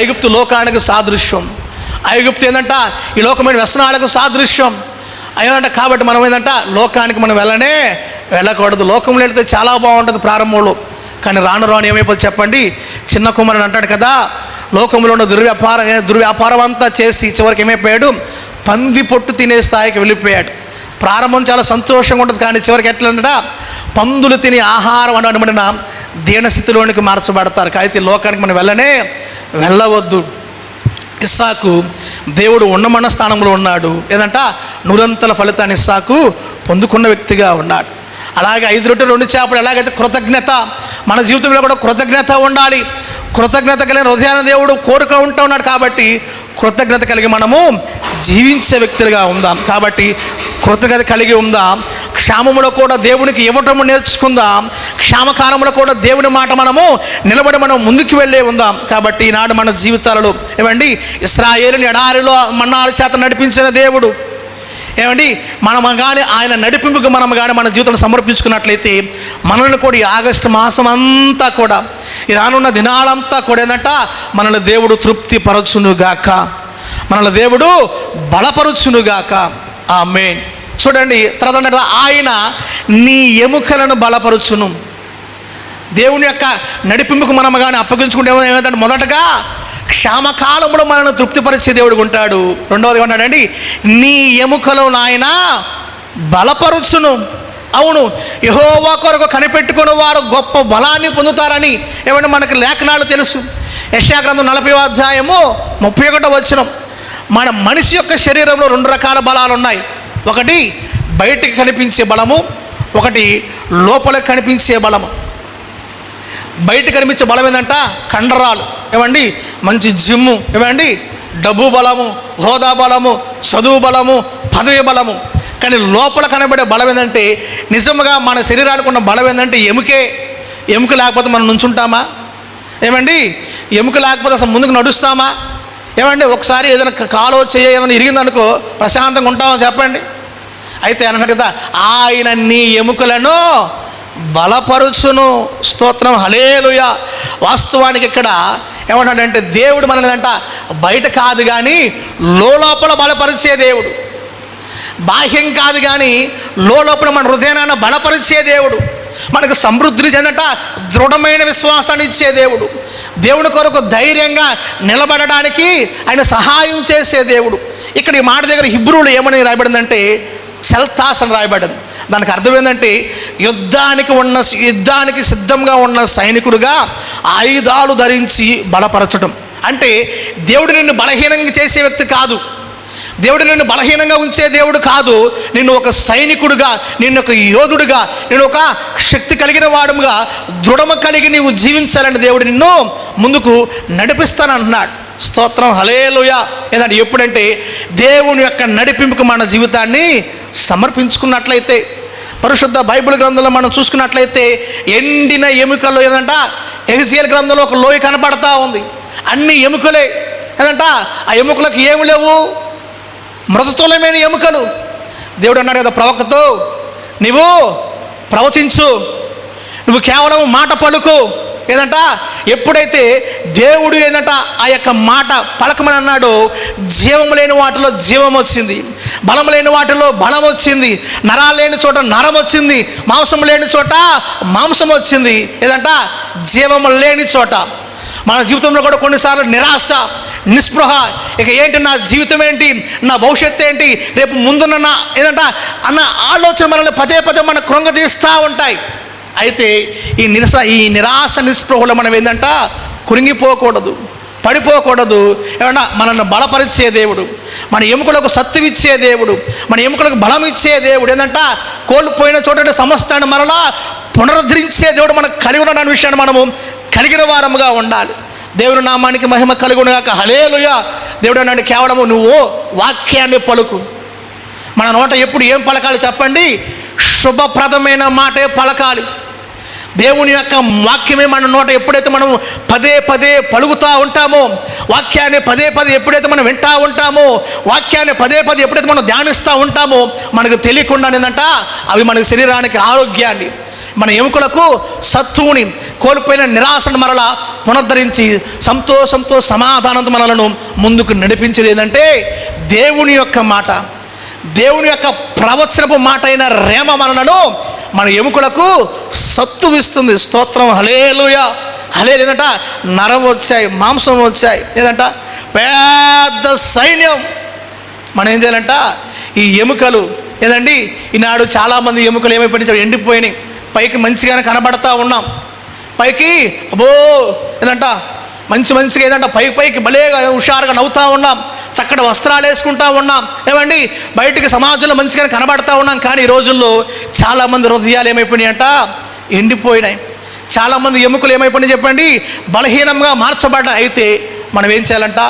ఐగుప్తు లోకానికి సాదృశ్యం, ఐగుప్తు ఏంటంట ఈ లోకమైన వ్యసనాలకు సాదృశ్యం అయ్యిందంట. కాబట్టి మనం ఏంటంట లోకానికి మనం వెళ్ళకూడదు. లోకంలో వెళితే చాలా బాగుంటుంది ప్రారంభంలో, కానీ రాను ఏమైపోతుంది చెప్పండి. చిన్న కుమారుడు అంటాడు కదా, లోకంలో ఉన్న దుర్వ్యాపారం అంతా చేసి చివరికి ఏమైపోయాడు, పంది పొట్టు తినే స్థాయికి వెళ్ళిపోయాడు. ప్రారంభం చాలా సంతోషంగా ఉంటుంది, కానీ చివరికి ఎట్లా పందులు తిని ఆహారం అనబడిన దీనస్థితిలోనికి మార్చబడతారు. అయితే లోకానికి మనం వెళ్ళవద్దు. ఇస్సాకు దేవుడు ఉన్నమన్న స్థానంలో ఉన్నాడు, ఏదంట 100 ఫలితాన్ని ఇస్సాకు పొందుకున్న వ్యక్తిగా ఉన్నాడు. అలాగే 5 రొట్టెలు 2 చేపలు ఎలాగైతే కృతజ్ఞత, మన జీవితంలో కూడా కృతజ్ఞత ఉండాలి. కృతజ్ఞత కలిగిన హృదయాన్ని దేవుడు కోరుక ఉంటా ఉన్నాడు. కాబట్టి కృతజ్ఞత కలిగి మనము జీవించే వ్యక్తులుగా ఉందాం. కాబట్టి కృతజ్ఞత కలిగి ఉందాం. క్షామములో కూడా దేవునికి ఇవ్వటము నేర్చుకుందాం. క్షామకాలంలో కూడా దేవుని మాట మనము నిలబడి మనం ముందుకు వెళ్ళే ఉందాం. కాబట్టి ఈనాడు మన జీవితాలలో ఏమండి ఇశ్రాయేలుని ఎడారిలో మన్నాల చేత నడిపించిన దేవుడు ఏమండి మనం కానీ ఆయన నడిపింపుకు మనం కానీ మన జీవితాన్ని సమర్పించుకున్నట్లయితే మనల్ని కూడా ఈ ఆగస్టు మాసం అంతా కూడా ఈ రానున్న దినాలంతా కూడా ఏంటంట మనల్ని దేవుడు తృప్తిపరచునుగాక, మనల్ని దేవుడు బలపరచునుగాక. ఆమేన్. చూడండి తర్వాత ఆయన నీ ఎముకలను బలపరచును. దేవుని యొక్క నడిపింపుకు మనం కానీ అప్పగించుకుంటే ఏమంటే మొదటగా క్షామకాలంలో మనల్ని తృప్తిపరిచే దేవుడు ఉంటాడు. రెండవది ఏమంటాడండి, నీ ఎముకలో నాయన బలపరుచును. అవును, యెహోవా కొరకు కనిపెట్టుకుని వారు గొప్ప బలాన్ని పొందుతారని ఏమంటే మనకు లేఖనాలు తెలుసు. యెషయా గ్రంథం 40వ అధ్యాయము 31వ వచనం. మన మనిషి యొక్క శరీరంలో 2 రకాల బలాలు ఉన్నాయి. ఒకటి బయటికి కనిపించే బలము, ఒకటి లోపలికి కనిపించే బలము. బయట కనిపించే బలం ఏంటంట కండరాలు, ఏమండి మంచి జిమ్ము, ఏమండి డబ్బు బలము, హోదా బలము, చదువు బలము, పదవి బలము. కానీ లోపల కనబడే బలం ఏంటంటే నిజంగా మన శరీరానికి ఉన్న బలం ఏంటంటే ఎముక లేకపోతే మనం నుంచుంటామా? ఏమండి ఎముక లేకపోతే అసలు ముందుకు నడుస్తామా? ఏమండి ఒకసారి ఏదైనా కాలో ఏమైనా ఇరిగిందనుకో ప్రశాంతంగా ఉంటామో చెప్పండి. అయితే అన్నాడు కదా, ఆయన నీ ఎముకలను బలపరుచును. స్తోత్రం, హల్లెలూయా. వాస్తవానికి ఇక్కడ ఏమన్నాడంటే దేవుడు మనల్ని అంట బయట కాదు కానీ లోపల బలపరిచే దేవుడు, బాహ్యం కాదు కానీ లోపల మన హృదయాన్ని బలపరిచే దేవుడు, మనకు సమృద్ధిని చెందట దృఢమైన విశ్వాసాన్ని ఇచ్చే దేవుడు, దేవుని కొరకు ధైర్యంగా నిలబడడానికి ఆయన సహాయం చేసే దేవుడు. ఇక్కడ ఈ మాట దగ్గర హిబ్రూలో ఏమని రాయబడిందంటే చెల్తాస్ అని రాయబడింది. దానికి అర్థం ఏంటంటే యుద్ధానికి సిద్ధంగా ఉన్న సైనికుడుగా ఆయుధాలు ధరించి బలపరచడం అంటే దేవుడు నిన్ను బలహీనంగా చేసే వ్యక్తి కాదు, దేవుడు నిన్ను బలహీనంగా ఉంచే దేవుడు కాదు. నిన్ను ఒక సైనికుడుగా, నిన్ను ఒక యోధుడుగా, నేను ఒక శక్తి కలిగిన వాడుగా, దృఢము కలిగి నీవు జీవించాలని దేవుడు నిన్ను ముందుకు నడిపిస్తానంటున్నాడు. స్తోత్రం, హల్లెలూయా. ఏదంటే ఎప్పుడంటే దేవుని యొక్క నడిపింపుకు మన జీవితాన్ని సమర్పించుకున్నట్లయితే. పరిశుద్ధ బైబిల్ గ్రంథంలో మనం చూసుకున్నట్లయితే ఎండిన ఎముకలు ఏదంట, ఎహెజ్కేలు గ్రంథంలో ఒక లోయ కనపడతా ఉంది. అన్ని ఎముకలే ఏదంట, ఆ ఎముకలకు ఏమి లేవు, మృతతుల్యమైన ఎముకలు. దేవుడు అన్నాడు కదా ప్రవక్తతో, నువ్వు ప్రవచించు, నువ్వు కేవలం మాట పలుకు. ఏదంట ఎప్పుడైతే దేవుడు ఏదంట ఆ యొక్క మాట పలకమని అన్నాడో, జీవం లేని వాటిలో జీవం వచ్చింది, బలం లేని వాటిలో బలం వచ్చింది, నరాలు లేని చోట నరం వచ్చింది, మాంసం లేని చోట మాంసం వచ్చింది. ఏదంట జీవం లేని చోట. మన జీవితంలో కూడా కొన్నిసార్లు నిరాశ, నిస్పృహ, ఇక ఏంటి నా జీవితం ఏంటి, నా భవిష్యత్తు ఏంటి, రేపు ముందున్న ఏదంట అన్న ఆలోచన మనల్ని పదే పదే మన కృంగదీస్తూ ఉంటాయి. అయితే ఈ నిరాశ నిస్పృహలో మనం ఏంటంట కురింగిపోకూడదు, పడిపోకూడదు. ఏమన్నా మనల్ని బలపరిచే దేవుడు, మన ఎముకలకు సత్తువిచ్చే దేవుడు, మన ఎముకలకు బలం ఇచ్చే దేవుడు, ఏంటంట కోల్పోయిన చోట సమస్తాన్ని మరలా పునరుద్ధరించే దేవుడు మనకు కలిగి ఉన్న విషయాన్ని మనము కలిగిన వారముగా ఉండాలి. దేవుని నామానికి మహిమ కలుగునుగాక. హల్లెలూయా. దేవుడు అన్నాడు కేవలము నువ్వు వాక్యాన్ని పలుకు. మన నోట ఎప్పుడు ఏం పలకాలి చెప్పండి? శుభప్రదమైన మాటే పలకాలి. దేవుని యొక్క వాక్యమే మన నోట ఎప్పుడైతే మనం పదే పదే పలుకుతూ ఉంటామో, వాక్యాన్ని పదే పదే ఎప్పుడైతే మనం వింటూ ఉంటామో, వాక్యాన్ని పదే పదే ఎప్పుడైతే మనం ధ్యానిస్తూ ఉంటామో, మనకు తెలియకుండా ఏంటంట అవి మన శరీరానికి ఆరోగ్యాన్ని, మన ఎముకలకు సత్తువుని, కోల్పోయిన నిరాశను మరలా పునరుద్ధరించి సంతోషంతో సమాధానంతో మనలను ముందుకు నడిపించేది ఏంటంటే దేవుని యొక్క మాట, దేవుని యొక్క ప్రవచనపు మాట అయిన రేమ మనలను మన ఎముకలకు సత్తువిస్తుంది. స్తోత్రం, హల్లెలూయా. హల్లెలూయా. ఏదంట నరం వచ్చాయి, మాంసం వచ్చాయి, ఏదంట పెద్ద సైన్యం. మనం ఏం చేయాలంట ఈ ఎముకలు ఏదండి, ఈనాడు చాలామంది ఎముకలు ఏమైపోయినాయి, ఎండిపోయినాయి. పైకి మంచిగానే కనబడతా ఉన్నాం, పైకి అబ్బో ఏదంట మంచిగా ఏదంట పైకి భలేగా హుషారుగా నవ్వుతూ ఉన్నాం, చక్కటి వస్త్రాలు వేసుకుంటూ ఉన్నాం, ఏమండి బయటికి సమాజంలో మంచిగానే కనబడతా ఉన్నాం. కానీ ఈ రోజుల్లో చాలామంది హృదయాలు ఏమైపోయినాయి అంట, ఎండిపోయినాయి. చాలామంది ఎముకలు ఏమైపోయినాయి చెప్పండి, బలహీనంగా మార్చబడ్డాయి. అయితే మనం ఏం చేయాలంట,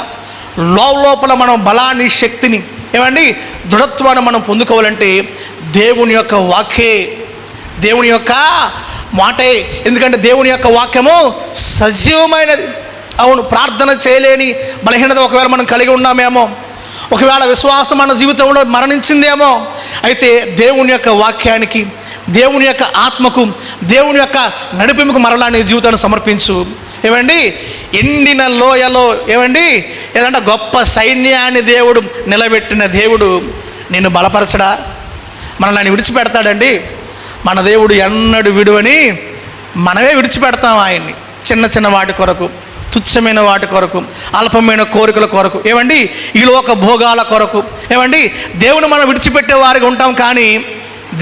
లోపల మనం బలాన్ని, శక్తిని, ఏమండి దృఢత్వాన్ని మనం పొందుకోవాలంటే దేవుని యొక్క వాక్యే, దేవుని యొక్క మాటే. ఎందుకంటే దేవుని యొక్క వాక్యము సజీవమైనది. అవును, ప్రార్థన చేయలేని బలహీనత ఒకవేళ మనం కలిగి ఉన్నామేమో, ఒకవేళ విశ్వాసం మన జీవితంలో మరణించిందేమో, అయితే దేవుని యొక్క వాక్యానికి, దేవుని యొక్క ఆత్మకు, దేవుని యొక్క నడిపింపుకు మరలా నీ జీవితాన్ని సమర్పించు. ఏమండి ఎండిన లోయలో ఏమండి ఏదంటే గొప్ప సైన్యాన్ని దేవుడు నిలబెట్టిన దేవుడు నిన్ను బలపరచడా? మనల్ని విడిచిపెడతాడండి? మన దేవుడు ఎన్నడూ విడువని మనమే విడిచిపెడతాం ఆయన్ని. చిన్న చిన్న వాటి కొరకు, తుచ్చమైన వాటి కొరకు, అల్పమైన కోరికల కొరకు, ఏమండి ఈ లోక భోగాల కొరకు, ఏమండి దేవుడు మనం విడిచిపెట్టే వారికి ఉంటాం. కానీ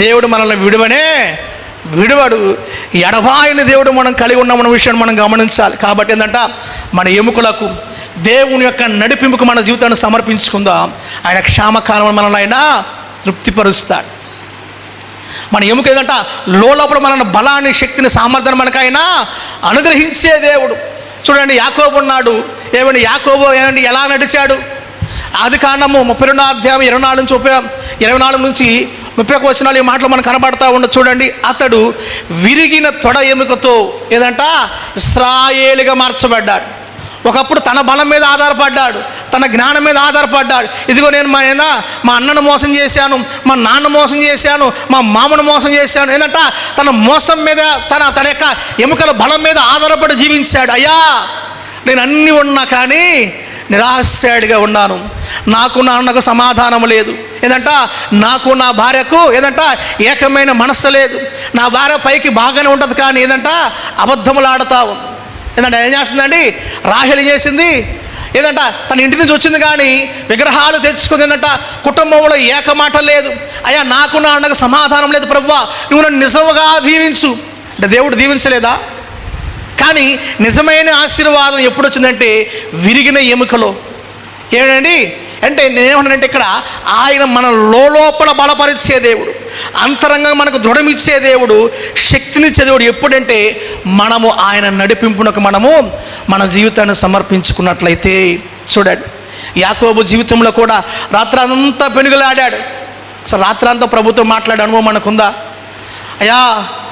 దేవుడు మనల్ని విడువడు. ఎడబాయిని దేవుడు మనం కలిగి ఉన్నామన్న విషయాన్ని మనం గమనించాలి. కాబట్టి ఏంటంట మన ఎముకలకు దేవుని యొక్క నడిపింపుకు మన జీవితాన్ని సమర్పించుకుందాం. ఆయన క్షామకాలం మనల్ని ఆయన తృప్తిపరుస్తాడు. మన ఎముక ఏదంట లోపల మన బలాన్ని, శక్తిని, సామర్థ్యాన్ని మనకు ఆయన అనుగ్రహించే దేవుడు. చూడండి యాకోబు ఉన్నాడు, ఏమండి యాకోబు ఏమండి ఎలా నడిచాడు? ఆదికాండము 32వ అధ్యాయం 24 నుంచి 31 వచనాలు ఈ మాటలు మనకు కనబడతా ఉండదు. చూడండి, అతడు విరిగిన తొడ ఎముకతో ఏదంట ఇశ్రాయేలుగా మార్చబడ్డాడు. ఒకప్పుడు తన బలం మీద ఆధారపడ్డాడు, తన జ్ఞానం మీద ఆధారపడ్డాడు. ఇదిగో నేను మా అన్నను మోసం చేశాను, మా నాన్న మోసం చేశాను, మా మామను మోసం చేశాను. ఏంటంట తన మోసం మీద, తన యొక్క ఎముకల బలం మీద ఆధారపడి జీవించాడు. అయ్యా నేను అన్నీ ఉన్నా కానీ నిరాశ్రయుడిగా ఉన్నాను, నాకు నా అన్నకు సమాధానం లేదు. ఏదంట నాకు నా భార్యకు ఏదంట ఏకమైన మనస్సు లేదు. నా భార్య పైకి బాగానే ఉంటుంది కానీ ఏదంట అబద్ధములు ఆడతావు. ఏదంటే ఏం చేస్తుందండి, రాహేలు చేసింది ఏదంట తన ఇంటి నుంచి వచ్చింది కానీ విగ్రహాలు తెచ్చుకుంది. ఏంటంట కుటుంబంలో ఏకమాట లేదు. అయ్యా నాకు నా అన్నకు సమాధానం లేదు ప్రభువా, నువ్వు నన్ను నిజముగా దీవించు అంటే దేవుడు దీవించలేదా? కానీ నిజమైన ఆశీర్వాదం ఎప్పుడు వచ్చిందంటే విరిగిన ఎముకలో. ఏమండి అంటే నేనేమన్నానంటే ఇక్కడ ఆయన మన లోపల బలపరిచే దేవుడు, అంతరంగంగా మనకు దృఢమిచ్చే దేవుడు, శక్తినిచ్చే దేవుడు ఎప్పుడంటే మనము ఆయన నడిపింపునకు మనము మన జీవితాన్ని సమర్పించుకున్నట్లయితే. చూడండి, యాకోబు జీవితంలో కూడా రాత్రంతా పెనుగులాడాడు. అసలు రాత్రంతా ప్రభుత్వం మాట్లాడే అనుభవం మనకుందా? అయ్యా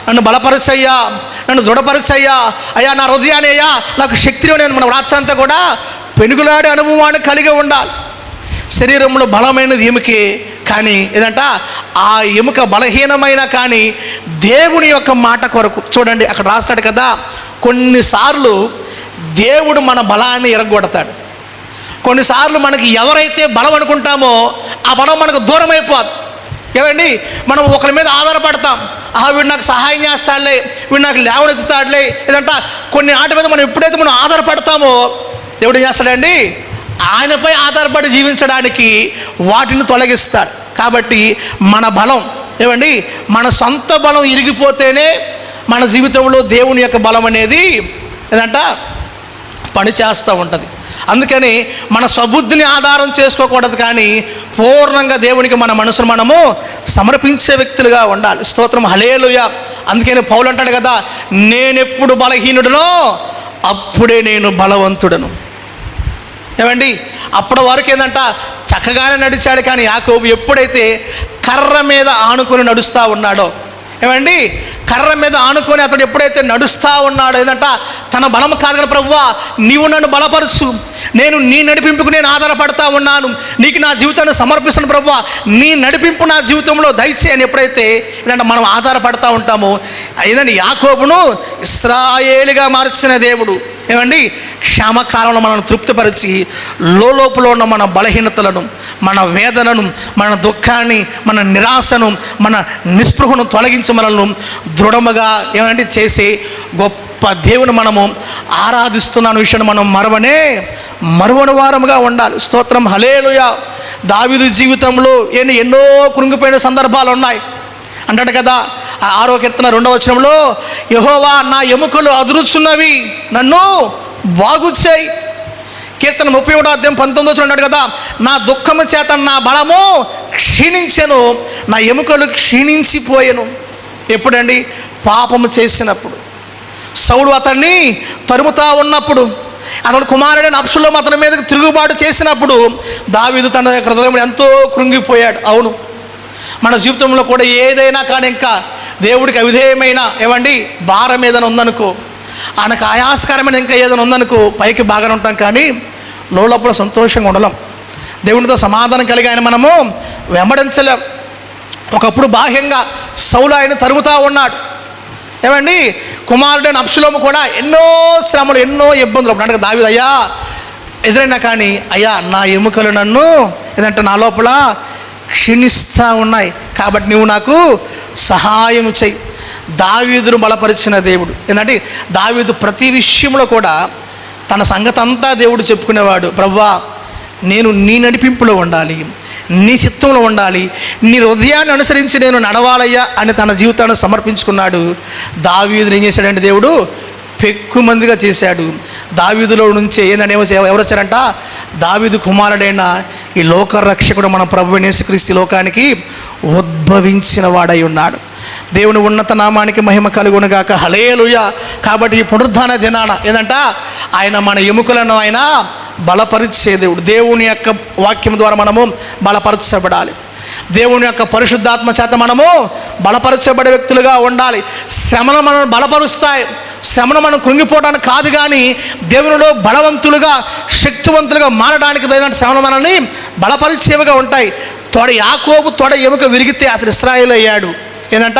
నన్ను బలపరచయ్యా, నన్ను దృఢపరచయ్యా, అయ్యా నా హృదయాన్ని, అయ్యా నాకు శక్తిని నేను మనం రాత్రంతా కూడా పెనుగులాడే అనుభవాన్ని కలిగి ఉండాలి. శరీరంలో బలమైనది ఎముకే, కానీ ఏదంట ఆ ఎముక బలహీనమైన కానీ దేవుని యొక్క మాట కొరకు. చూడండి అక్కడ రాస్తాడు కదా, కొన్నిసార్లు దేవుడు మన బలాన్ని ఎరగొడతాడు. కొన్నిసార్లు మనకి ఎవరైతే బలం అనుకుంటామో ఆ బలం మనకు దూరం అయిపోదు. ఏమండి మనం ఒకరి మీద ఆధారపడతాం, వీడు నాకు సహాయం చేస్తాడులే, వీడు నాకు లేవనెత్తుతాడులే, ఏదంట కొన్ని ఆట మీద మనం ఎప్పుడైతే మనం ఆధారపడతామో దేవుడు ఏం చేస్తాడండి, ఆయనపై ఆధారపడి జీవించడానికి వాటిని తొలగిస్తాడు. కాబట్టి మన బలం ఏమండి, మన సొంత బలం ఇరిగిపోతేనే మన జీవితంలో దేవుని యొక్క బలం అనేది ఏదంట పనిచేస్తూ ఉంటుంది. అందుకని మన స్వబుద్ధిని ఆధారం చేసుకోకూడదు, కానీ పూర్ణంగా దేవునికి మన మనసును మనము సమర్పించే వ్యక్తులుగా ఉండాలి. స్తోత్రం, హల్లెలూయా. అందుకని పౌలు అంటాడు కదా, నేనెప్పుడు బలహీనుడునో అప్పుడే నేను బలవంతుడను. ఏమండి అప్పటి వరకు ఏంటంట చక్కగానే నడిచాడు, కానీ యాకోబు ఎప్పుడైతే కర్ర మీద ఆనుకొని నడుస్తూ ఉన్నాడో, ఏమండి కర్ర మీద ఆనుకొని అతడు ఎప్పుడైతే నడుస్తూ ఉన్నాడో, ఏంటంట తన బలం కాదు కదా ప్రభువా నీవు నన్ను బలపరచు, నేను నీ నడిపింపుకు నేను ఆధారపడతా ఉన్నాను, నీకు నా జీవితాన్ని సమర్పిస్తాను ప్రభువా, నీ నడిపింపు నా జీవితంలో దయచేయని ఎప్పుడైతే ఏదంటే మనం ఆధారపడతా ఉంటామో, ఏదండి యాకోబును ఇశ్రాయేలుగా మార్చిన దేవుడు ఏమండి క్షామకాలంలో మనల్ని తృప్తిపరిచి లోపల ఉన్న మన బలహీనతలను, మన వేదనను, మన దుఃఖాన్ని, మన నిరాశను, మన నిస్పృహను తొలగించి మనల్ని దృఢముగా ఏమంటే చేసే గొప్ప దేవుని మనము ఆరాధిస్తున్న విషయాన్ని మనం మరువని వారముగా ఉండాలి. స్తోత్రం, హల్లెలూయా. దావీదు జీవితంలో ఎన్నో కృంగిపోయిన సందర్భాలు ఉన్నాయి. అంటాడు కదా 6వ కీర్తన 2వ వచనంలో, యెహోవా నా ఎముకలు అదురుచున్నవి, నన్ను బాగు చేయి. కీర్తన 31వ అధ్యాయం 19వ వచనం అంటాడు కదా, నా దుఃఖము చేత నా బలము క్షీణించెను, నా ఎముకలు క్షీణించిపోయెను. ఎప్పుడండి? పాపము చేసినప్పుడు. సౌలు అతన్ని తరుముతా ఉన్నప్పుడు, అతడు కుమారుడైన అబ్షలోము అతని మీదకి తిరుగుబాటు చేసినప్పుడు దావీదు తన హృదయంలో ఎంతో కృంగిపోయాడు. అవును, మన జీవితంలో కూడా ఏదైనా కానీ ఇంకా దేవుడికి అవిధేయమైన ఏమండి భారం ఏదైనా ఉందనుకో, ఆయనకు ఆయాసకరమైన ఇంకా ఏదైనా ఉందనుకో, పైకి బాగానే ఉంటాం కానీ లోపల సంతోషంగా ఉండలేం, దేవునితో సమాధానం కలిగి ఆయన మనము వెంబడించలేం. ఒకప్పుడు బాహ్యంగా సౌలు ఆయన తరుగుతూ ఉన్నాడు. ఏమండి కుమారుడైన అబ్షలోము కూడా ఎన్నో శ్రమలు, ఎన్నో ఇబ్బందులు. అంటే దావీదు అయ్యా ఎదురైనా కానీ, అయ్యా నా ఎముకలు నన్ను ఏదంటే నా లోపల క్షీణిస్తూ ఉన్నాయి, కాబట్టి నువ్వు నాకు సహాయం చెయ్యి. దావీదును బలపరిచిన దేవుడు. ఏంటంటే దావీదు ప్రతి విషయంలో కూడా తన సంగతి అంతా దేవుడు చెప్పుకునేవాడు. ప్రభువా నేను నీ నడిపింపులో ఉండాలి, నీ చిత్తంలో ఉండాలి, నీ హృదయాన్ని అనుసరించి నేను నడవాలయ్యా అని తన జీవితాన్ని సమర్పించుకున్నాడు. దావీదుని ఏం చేశాడంటే దేవుడు పెక్కుమందిగా చేశాడు. దావీదులో నుంచి ఏంటంటే ఎవరు వచ్చారంట, దావీదు కుమారుడైన ఈ లోక రక్షకుడు మన ప్రభువైన యేసుక్రీస్తు లోకానికి ఉద్భవించిన వాడై ఉన్నాడు. దేవుని ఉన్నత నామానికి మహిమ కలుగునుగాక, హల్లెలూయా. కాబట్టి ఈ పునరుద్ధాన దినాన ఏంటంట ఆయన మన ఎముకలను ఆయన బలపరిచే దేవుడు. దేవుని యొక్క వాక్యం ద్వారా మనము బలపరచబడాలి. దేవుని యొక్క పరిశుద్ధాత్మ చేత మనము బలపరచబడే వ్యక్తులుగా ఉండాలి. శ్రమను మనం బలపరుస్తాయి. శ్రమను మనం కృంగిపోవడానికి కాదు, కానీ దేవునిలో బలవంతులుగా శక్తివంతులుగా మారడానికి లేదంటే శ్రమను మనల్ని బలపరిచేవిగా ఉంటాయి. యాకోబు తొడ ఎముక విరిగితే అతడు ఇశ్రాయేలు అయ్యాడు. ఏంటంట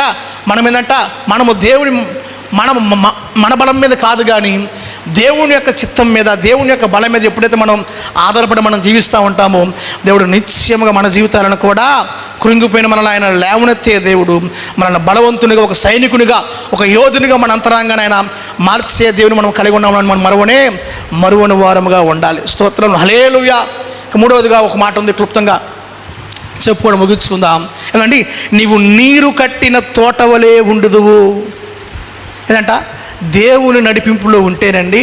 మనము దేవుని మన బలం మీద కాదు, కానీ దేవుని యొక్క చిత్తం మీద, దేవుని యొక్క బలం మీద ఎప్పుడైతే మనం ఆధారపడి మనం జీవిస్తూ ఉంటామో దేవుడు నిశ్చయముగా మన జీవితాలను కూడా కృంగిపోయిన మనల్ని ఆయన లేవనెత్తే దేవుడు, మనల్ని బలవంతునిగా, ఒక సైనికునిగా, ఒక యోధునిగా మన అంతరంగాన్ని ఆయన మార్చే దేవుని మనం కలిగి ఉన్నామని మనం మరువని వారముగా ఉండాలి. స్తోత్రం, హల్లెలూయా. 3వదిగా ఒక మాట ఉంది, క్లుప్తంగా చెప్పుకోవడం ముగించుకుందాం. ఏమండి నీవు నీరు కట్టిన తోట వలె ఉండుదువు. ఏదంట దేవుని నడిపింపులో ఉంటేనండి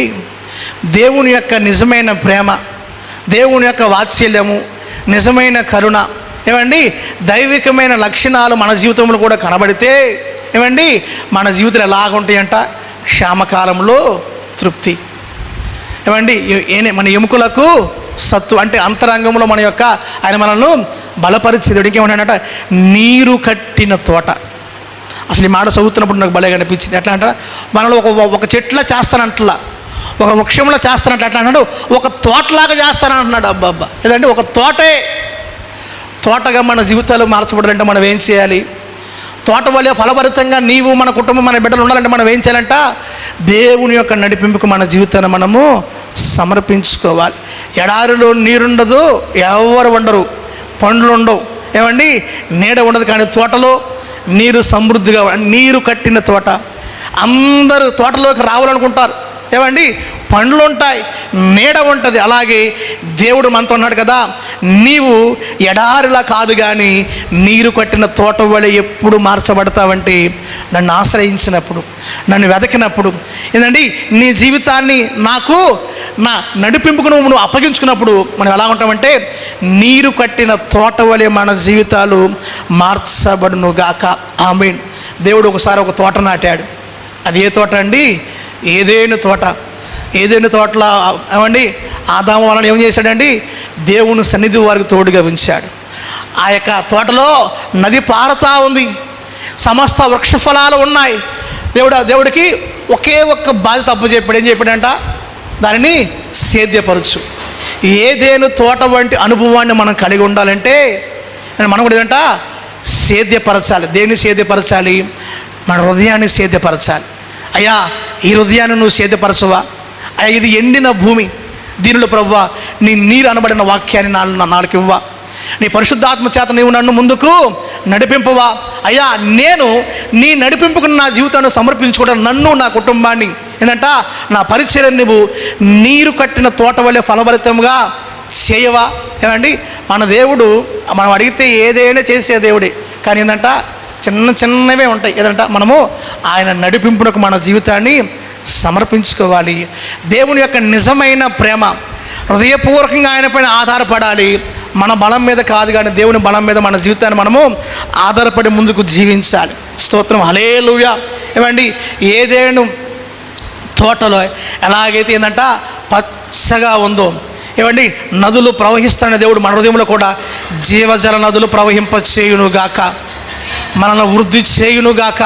దేవుని యొక్క నిజమైన ప్రేమ, దేవుని యొక్క వాత్సల్యము, నిజమైన కరుణ, ఏమండి దైవికమైన లక్షణాలు మన జీవితంలో కూడా కనబడితే ఏమండి మన జీవితాలు ఎలాగుంటాయంట? క్షామకాలంలో తృప్తి, ఏమండి మన ఎముకలకు సత్తు, అంటే అంతరంగంలో మన యొక్క ఆయన మనల్ని బలపరిచేది. ఇంకేమన్నాడంట? నీరు కట్టిన తోట. అసలు ఈ మాట చదువుతున్నప్పుడు నాకు భలేగా అనిపించింది. ఎట్లా అంట? మనలో ఒక చెట్లా చేస్తానంటలా, ఒక వృక్షంలో చేస్తానంట. ఎట్లా అన్నాడు? ఒక తోటలాగా చేస్తానంటున్నాడు. అబ్బా, ఏదంటే ఒక తోటగా మన జీవితాలు మార్చబడాలంటే మనం ఏం చేయాలి? తోట వల్ల ఫలభరితంగా నీవు, మన కుటుంబం, మన బిడ్డలు ఉండాలంటే మనం ఏం చేయాలంట? దేవుని యొక్క నడిపింపుకు మన జీవితాన్ని మనము సమర్పించుకోవాలి. ఎడారిలో నీరుండదు, ఎవరు ఉండరు, పండ్లు ఉండవు, ఏమండి నీడ ఉండదు. కానీ తోటలో నీరు సమృద్ధిగా, నీరు కట్టిన తోట. అందరూ తోటలోకి రావాలనుకుంటారు, ఏమండి పండ్లు ఉంటాయి, నీడ ఉంటుంది. అలాగే దేవుడు మనతో ఉన్నాడు కదా, నీవు ఎడారిలా కాదు కానీ నీరు కట్టిన తోట వలె ఎప్పుడు మార్చబడతావంటే నన్ను ఆశ్రయించినప్పుడు, నన్ను వెతకినప్పుడు, ఏంటండి నీ జీవితాన్ని నాకు నా నడిపింపుకు నువ్వు అప్పగించుకున్నప్పుడు మనం ఎలా ఉంటామంటే నీరు కట్టిన తోట వలె మన జీవితాలు మార్చబడును గాక. ఆమేన్. దేవుడు ఒకసారి ఒక తోట నాటాడు. అది ఏ తోట అండి? ఏదేను తోట. ఏదేను తోటలో ఏమండి ఆదాము వాళ్ళని ఏం చేశాడండి? దేవుని సన్నిధి వారికి తోడుగా ఉంచాడు. ఆ యొక్క తోటలో నది పారుతా ఉంది, సమస్త వృక్ష ఫలాలు ఉన్నాయి. దేవుడికి ఒకే ఒక్క బాధ్యత అప్పచెప్పాడు. ఏం చెప్పాడంట? దానిని సేద్యపరచు. ఏదేను తోట వంటి అనుభవాన్ని మనం కలిగి ఉండాలంటే మనం కూడా ఏదంట? సేద్యపరచాలి. దేన్ని సేద్యపరచాలి? మన హృదయాన్ని సేద్యపరచాలి. అయ్యా ఈ హృదయాన్ని నువ్వు సేద్యపరచవా? అయ్యా ఇది ఎండిన భూమి, దీనిలో ప్రభువా నీ నీరు అనబడిన వాక్యాన్ని నాలుగు ఇవ్వా, నీ పరిశుద్ధాత్మ చేత నీవు నన్ను ముందుకు నడిపింపవా? అయ్యా నేను నీ నడిపింపుకు నా జీవితాన్ని సమర్పించుకోవడం, నన్ను నా కుటుంబాన్ని ఏంటంట నా పరిచయం నువ్వు నీరు కట్టిన తోట వల్లే ఫలభరితంగా చేయవా? ఏమండి మన దేవుడు మనం అడిగితే ఏదైనా చేసే దేవుడే, కానీ ఏంటంట చిన్నవే ఉంటాయి. ఏదంట మనము ఆయన నడిపింపునకు మన జీవితాన్ని సమర్పించుకోవాలి. దేవుని యొక్క నిజమైన ప్రేమ హృదయపూర్వకంగా ఆయన పైన ఆధారపడాలి. మన బలం మీద కాదు కానీ దేవుని బలం మీద మన జీవితాన్ని మనము ఆధారపడి ముందుకు జీవించాలి. స్తోత్రం, హల్లెలూయా. ఏమండి ఏదేను తోటలో ఎలాగైతే ఏంటంట పచ్చగా ఉందో, ఏమండి నదులు ప్రవహిస్తున్న దేవుడు మన హృదయంలో కూడా జీవజల నదులు ప్రవహింపచేయునుగాక, మనల్ని వృద్ధి చేయునుగాక,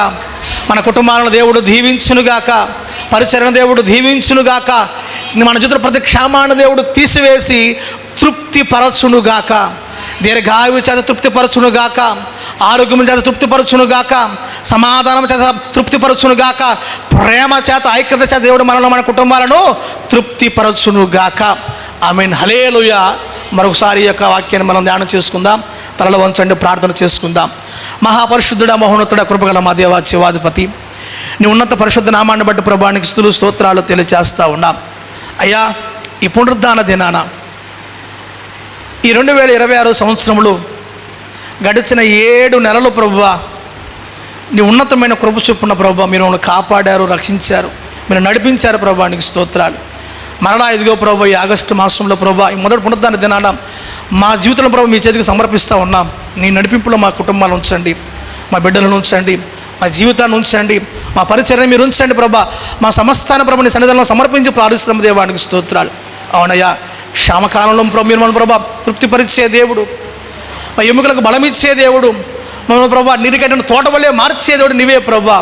మన కుటుంబాలను దేవుడు దీవించునుగాక, పరిచరణ దేవుడు దీవించునుగాక, మన జీవితంలో ప్రతి క్షామాన్ని దేవుడు తీసివేసి తృప్తిపరచునుగాక, దీర్ఘాయువు చేత తృప్తిపరచునుగాక, ఆరోగ్యం చేత తృప్తిపరచునుగాక, సమాధానం చేత తృప్తిపరచునుగాక, ప్రేమ చేత ఐక్యత చేత దేవుడు మనలో మన కుటుంబాలను తృప్తిపరచునుగాక. ఆమేన్, హల్లెలూయా. మరొకసారి ఈ యొక్క వాక్యాన్ని మనం ధ్యానం చేసుకుందాం. తలలో వంచండి, ప్రార్థన చేసుకుందాం. మహాపరిశుద్ధుడ, మహోన్నతుడ, కృపగల మా దేవా శివాధిపతి, నీ ఉన్నత పరిశుద్ధ నామాన్ని బట్టి ప్రభానికి స్తుతులు స్తోత్రాలు తెలియజేస్తూ ఉన్నాం. అయ్యా ఈ పునరుద్ధాన దినాన ఈ 2026 సంవత్సరంలో గడిచిన 7 నెలలు ప్రభువా నీ ఉన్నతమైన కృప చొప్పున ప్రభువా మీరు మమ్మల్ని కాపాడారు, రక్షించారు, మీరు నడిపించారు ప్రభానికి స్తోత్రాలు. మరలా ఇదిగో ప్రభు ఈ ఆగస్టు మాసంలో ప్రభు ఈ మొదటి పునరుద్ధాన దినాన మా జీవితంలో ప్రభు మీ చేతికి సమర్పిస్తూ ఉన్నాం. నీ నడిపింపులో మా కుటుంబాలను ఉంచండి, మా బిడ్డలను ఉంచండి, మా జీవితాన్ని ఉంచండి, మా పరిచర్ని మీరు ఉంచండి ప్రభా. మా సమస్తాన్ని ప్రభు నీ సన్నిధానంలో సమర్పించి ప్రార్థిస్తున్నాం దేవానికి స్తోత్రాలు. అవునయ్యా క్షామకాలంలో ప్రభు మీరు మన ప్రభా తృప్తిపరిచే దేవుడు, మా ఎముకలకు బలమిచ్చే దేవుడు, మన ప్రభా నీటికట్టిన తోట వల్లే మార్చే దేవుడు నీవే ప్రభా.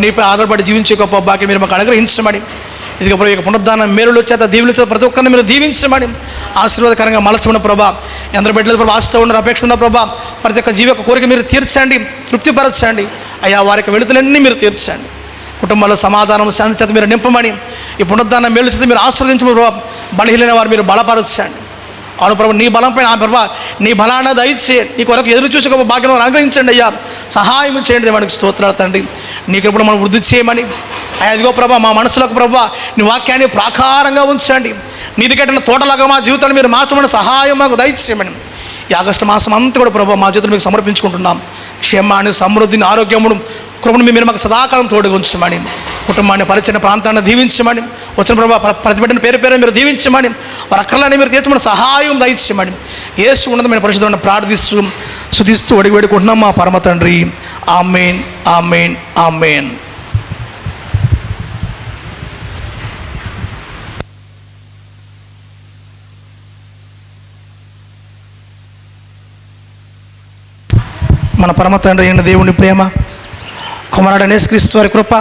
నీపై ఆధారపడి జీవించే గొప్ప భాగ్యం మీరు మాకు అనుగ్రహించమని, ఇదిగో ప్రభు యొక్క పునరుద్ధాన మేలుల చేత దీవుల చేత ప్రతి ఒక్కరిని మీరు దీవించమని, ఆశీర్వాదకరంగా మలచమని ప్రభా. ఎందరు బిడ్డలు ప్రభా ఆశతో ఉన్నారు, అపేక్ష ఉన్న ప్రభా, ప్రతి ఒక్క జీవి యొక్క కోరిక మీరు తీర్చండి, తృప్తిపరచండి అయ్యా. వారికి వెళుతులన్నీ మీరు తీర్చండి, కుటుంబాల్లో సమాధానం శాంతి చేత మీరు నింపమని, ఈ పునరుద్ధాన మేలు చేత మీరు ఆస్వాదించమని ప్రభా. బలహీనైన వారు మీరు బలపరచండి. అవును ప్రభు నీ బలంపై ఆ ప్రభా నీ బలాన్ని దయచేయండి, నీ కొరకు ఎదురు చూసి ఒక భాగ్యం అనుగ్రహించండి అయ్యా. సహాయం చేయండి దేవానికి స్తోత్రాలు తండ్రి. నీకు ఎప్పుడు మనం వృద్ధి చేయమని అయ్యా ఇదిగో ప్రభా మా మనసులకు ప్రభా నీ వాక్యాన్ని ప్రాకారంగా ఉంచండి. నీటి కట్టిన తోటలాగా మా జీవితాన్ని మీరు మార్చమని సహాయం మాకు దయచేయమని ఈ ఆగస్టు మాసం అంతా కూడా ప్రభా మా జీవితంలో మీకు సమర్పించుకుంటున్నాం. క్షేమాన్ని, సమృద్ధిని, ఆరోగ్యమును, కృపను మీరు మాకు సదాకాలం తోడుగా ఉంచమని, కుటుంబాన్ని, పరిచయ ప్రాంతాన్ని దీవించమని, వచ్చిన ప్రభావ ప్రతిబిడ్డను పేరు పేరు మీరు దీవించమని, వారి అక్కర్లని మీరు తీర్చమని సహాయం దయచేయమని యేసు ఉన్నతమైన పరిశుద్ధులను ప్రార్థిస్తూ స్తుతిస్తూ అడిగి వేడుకుంటున్నాం మా పరమ తండ్రి. ఆమేన్, ఆమేన్, ఆమేన్. మన పరమ తండ్రి అయిన దేవుని ప్రేమ, కుమారుడైన యేసుక్రీస్తు వారి కృప,